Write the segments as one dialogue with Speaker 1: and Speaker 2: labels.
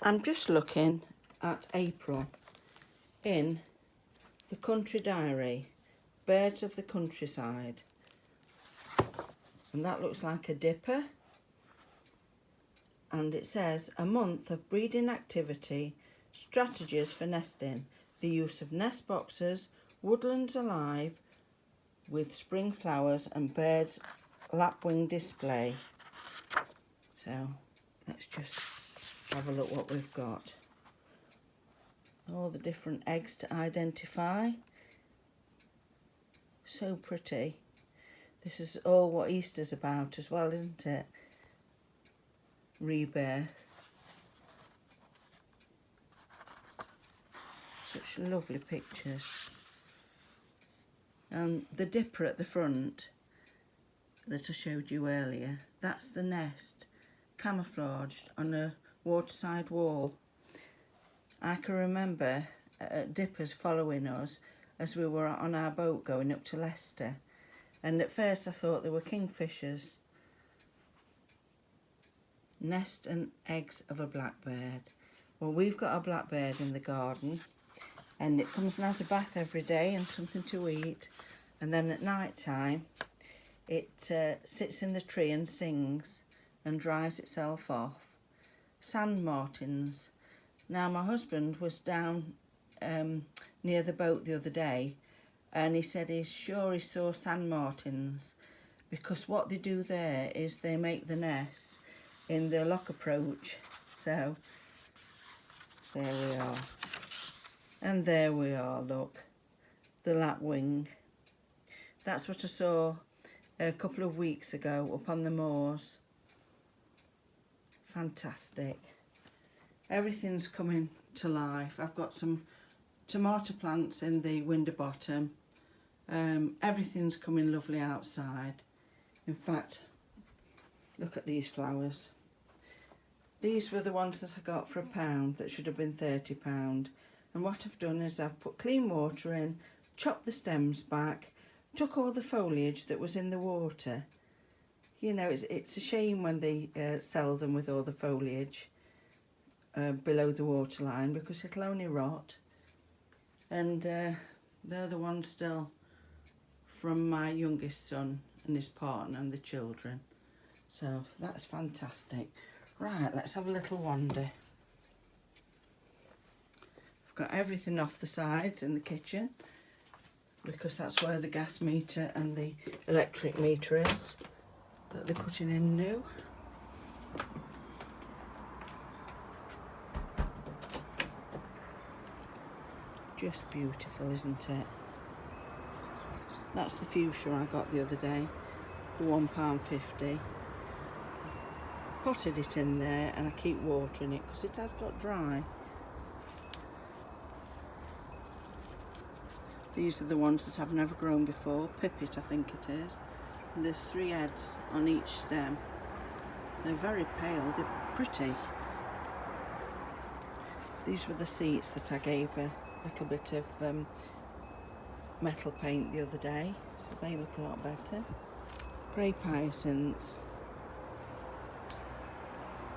Speaker 1: I'm just looking at April in the Country Diary, Birds of the Countryside, and that looks like a dipper, and it says a month of breeding activity, strategies for nesting, the use of nest boxes, woodlands alive with spring flowers and birds lapwing display. So let's just have a look what we've got. All the different eggs to identify. So pretty. This is all what Easter's about as well, isn't it? Rebirth. Such lovely pictures. And the dipper at the front that I showed you earlier, that's the nest, camouflaged on a waterside wall. I can remember dippers following us as we were on our boat going up to Leicester, and at first I thought they were kingfishers. Nest and eggs of a blackbird. Well, we've got a blackbird in the garden, and it comes and has a bath every day and something to eat, and then at night time it sits in the tree and sings and dries itself off. Sand martins. Now my husband was down near the boat the other day, and he said he's sure he saw sand martins, because what they do there is they make the nests in the lock approach. So there we are. And there we are, look, the lapwing. That's what I saw a couple of weeks ago up on the moors. Fantastic. Everything's coming to life. I've got some tomato plants in the window bottom. Everything's coming lovely outside. In fact, look at these flowers. These were the ones that I got for £1 that should have been £30. And what I've done is I've put clean water in, chopped the stems back, took all the foliage that was in the water. You know, it's a shame when they sell them with all the foliage below the waterline, because it'll only rot. And they're the ones still from my youngest son and his partner and the children. So that's fantastic. Right, let's have a little wander. I've got everything off the sides in the kitchen, because that's where the gas meter and the electric meter is that they're putting in new. Just beautiful, isn't it? That's the fuchsia I got the other day for £1.50. Potted it in there and I keep watering it because it has got dry. These are the ones that I've never grown before. Pipit, I think it is. And there's 3 heads on each stem. They're very pale, they're pretty. These were the seats that I gave a little bit of metal paint the other day, so they look a lot better. Grey hyacinths.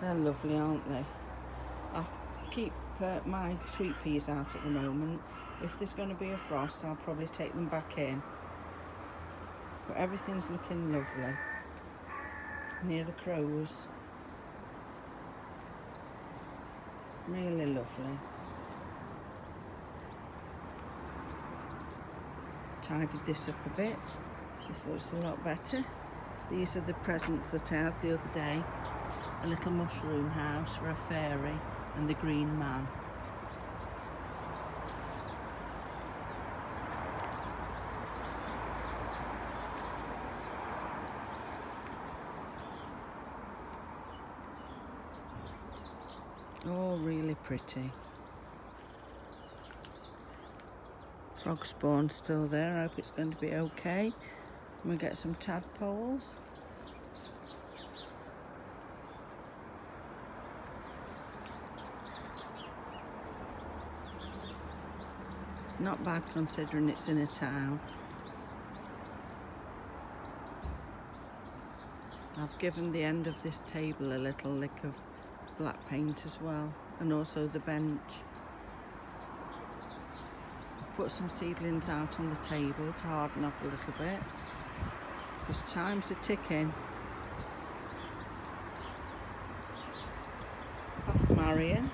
Speaker 1: They're lovely, aren't they? I keep my sweet peas out at the moment. If there's going to be a frost, I'll probably take them back in. But everything's looking lovely. Near the crows. Really lovely. Tidied this up a bit. This looks a lot better. These are the presents that I had the other day. A little mushroom house for a fairy and the green man. All really pretty. Frog spawn still there. I hope it's going to be okay. We get some tadpoles. Not bad considering it's in a town. I've given the end of this table a little lick of black paint as well. and also the bench. I've put some seedlings out on the table to harden off a little bit because times are ticking. Past Marion.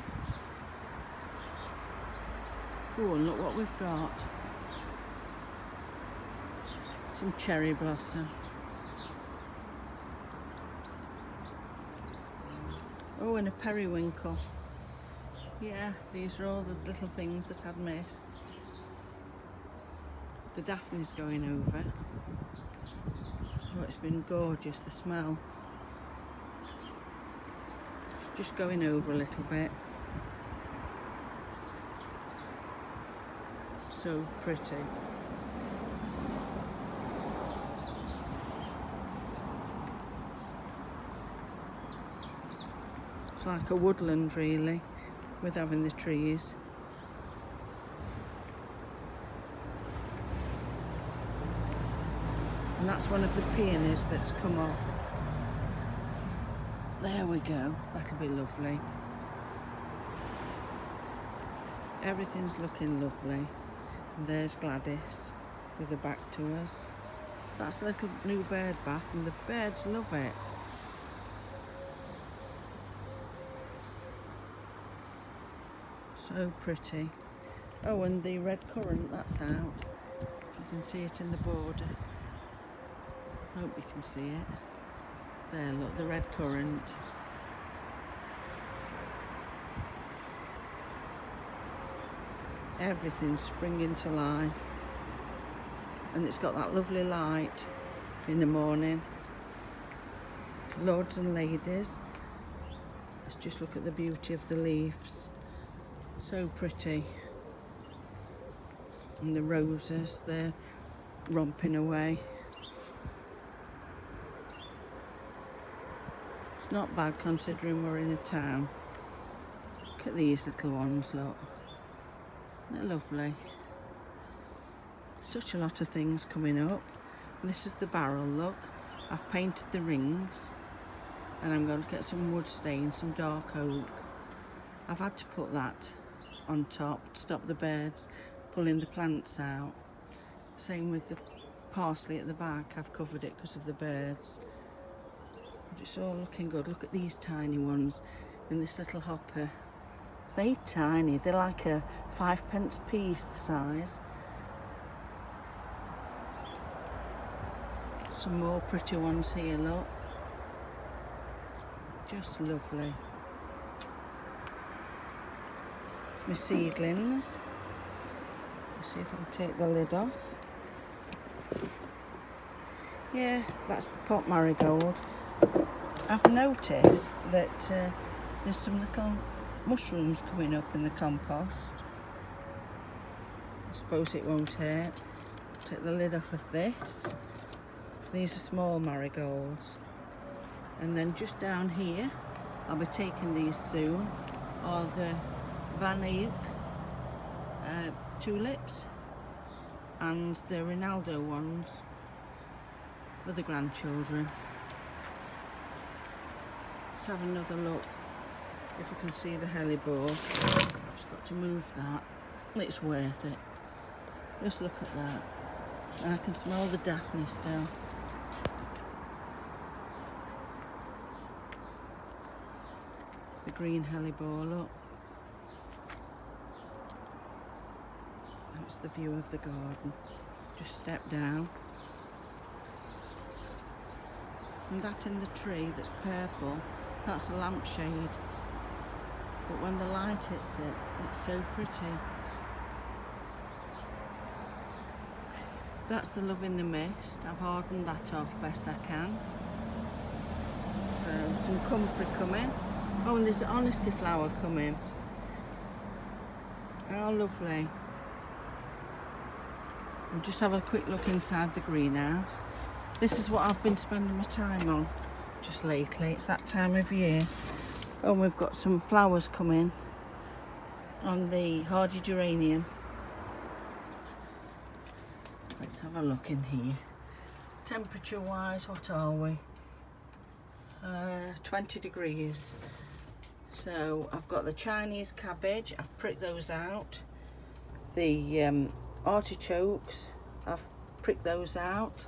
Speaker 1: Oh, and look what we've got. Some cherry blossom. Oh, and a periwinkle. Yeah, these are all the little things that I'd miss. The daphne's going over. Oh, it's been gorgeous, the smell. It's just going over a little bit. So pretty. It's like a woodland really, with having the trees. And that's one of the peonies that's come up. There we go, that'll be lovely. Everything's looking lovely. And there's Gladys with her back to us. That's the little new bird bath and the birds love it. So pretty. Oh, and the red currant, that's out. You can see it in the border. Hope you can see it. There, look, the red currant. Everything's springing to life. And it's got that lovely light in the morning. Lords and ladies, let's just look at the beauty of the leaves. So pretty. And the roses, they're romping away. It's not bad considering we're in a town. Look at these little ones, look. They're lovely. Such a lot of things coming up. This is the barrel, look. I've painted the rings and I'm going to get some wood stain, some dark oak. I've had to put that on top to stop the birds pulling the plants out. Same with the parsley at the back, I've covered it because of the birds. But it's all looking good. Look at these tiny ones in this little hopper. They're tiny, they're like a 5p piece, the size. Some more pretty ones here, look. Just lovely. It's my seedlings. Let's see if I can take the lid off. Yeah, that's the pot marigold. I've noticed that there's some little mushrooms coming up in the compost. I suppose it won't hurt. Take the lid off of this. These are small marigolds. And then just down here, I'll be taking these soon, are the Van Eyck tulips and the Ronaldo ones for the grandchildren. Let's have another look if we can see the hellebore. Just got to move that. It's worth it. Just look at that. And I can smell the daphne still. The green hellebore, look. That's the view of the garden. Just step down. And that in the tree that's purple, that's a lampshade. But when the light hits it, it's so pretty. That's the Love in the Mist. I've hardened that off best I can. So some comfrey coming. Oh, and there's an honesty flower coming. How lovely. And just have a quick look inside the greenhouse. This is what I've been spending my time on just lately. It's that time of year. Oh, and we've got some flowers coming on the hardy geranium. Let's have a look in here. Temperature wise, what are we? 20 degrees. So I've got the Chinese cabbage, I've pricked those out. The artichokes, I've pricked those out,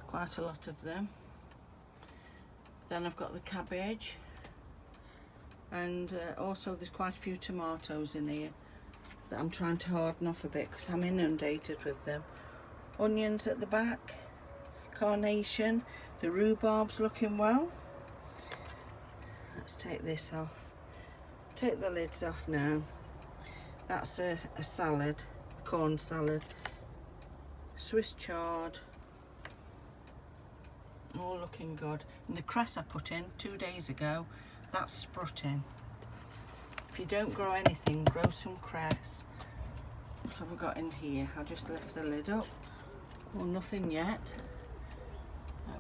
Speaker 1: quite a lot of them. Then I've got the cabbage, and also there's quite a few tomatoes in here that I'm trying to harden off a bit because I'm inundated with them. Onions at the back, carnation, the rhubarb's looking well. Let's take this off. Take the lids off now. That's a salad, corn salad. Swiss chard. All looking good. And the cress I put in 2 days ago, that's sprutting. If you don't grow anything, grow some cress. What have we got in here? I'll just lift the lid up. Well, nothing yet.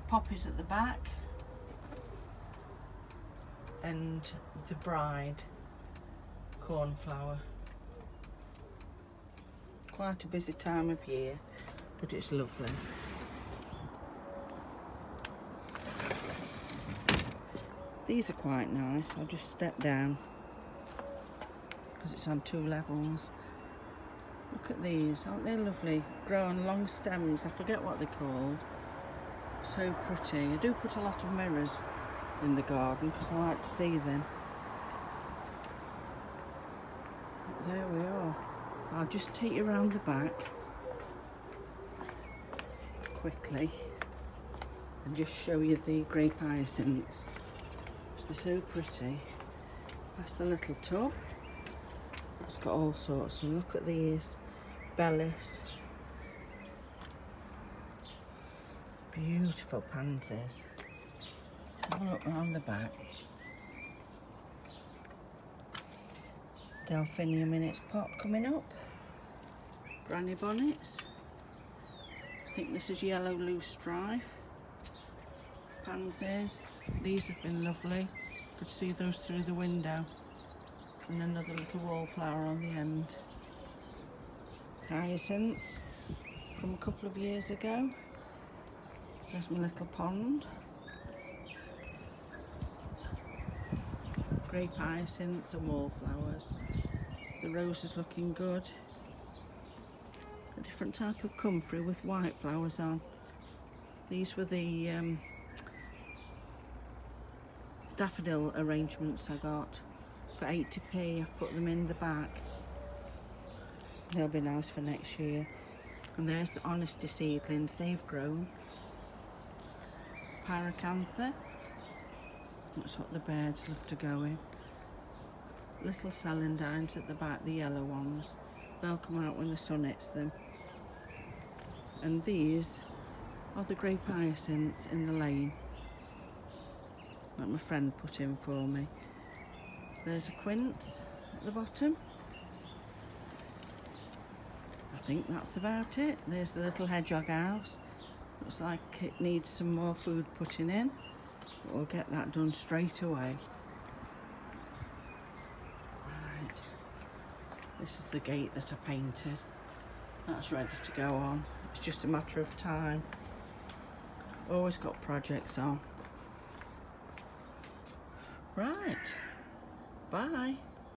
Speaker 1: Poppies at the back. And the bride cornflower. Quite a busy time of year, but it's lovely. These are quite nice. I'll just step down because it's on 2 levels. Look at these, aren't they lovely? Grow on long stems. I forget what they're called. So pretty. I do put a lot of mirrors in the garden because I like to see them. There we are. I'll just take you around the back quickly and just show you the grape hyacinths. They're so pretty. That's the little tub. That's got all sorts. And look at these bellis. Beautiful pansies. Let's have a look round the back. Delphinium in its pot coming up. Granny bonnets. I think this is yellow loose strife. Pansies. These have been lovely. Could see those through the window. And another little wallflower on the end. Hyacinths from a couple of years ago. There's my little pond. Grape hyacinths and wallflowers. The rose is looking good. A different type of comfrey with white flowers on. These were the daffodil arrangements I got for 80p. I've put them in the back. They'll be nice for next year. And there's the Honesty seedlings. They've grown. Pyracantha. That's what the birds love to go in. Little celandines at the back, the yellow ones. They'll come out when the sun hits them. And these are the grape hyacinths in the lane that my friend put in for me. There's a quince at the bottom. I think that's about it. There's the little hedgehog house. Looks like it needs some more food putting in. We'll get that done straight away. Right. This is the gate that I painted. That's ready to go on. It's just a matter of time. Always got projects on. Right. Bye.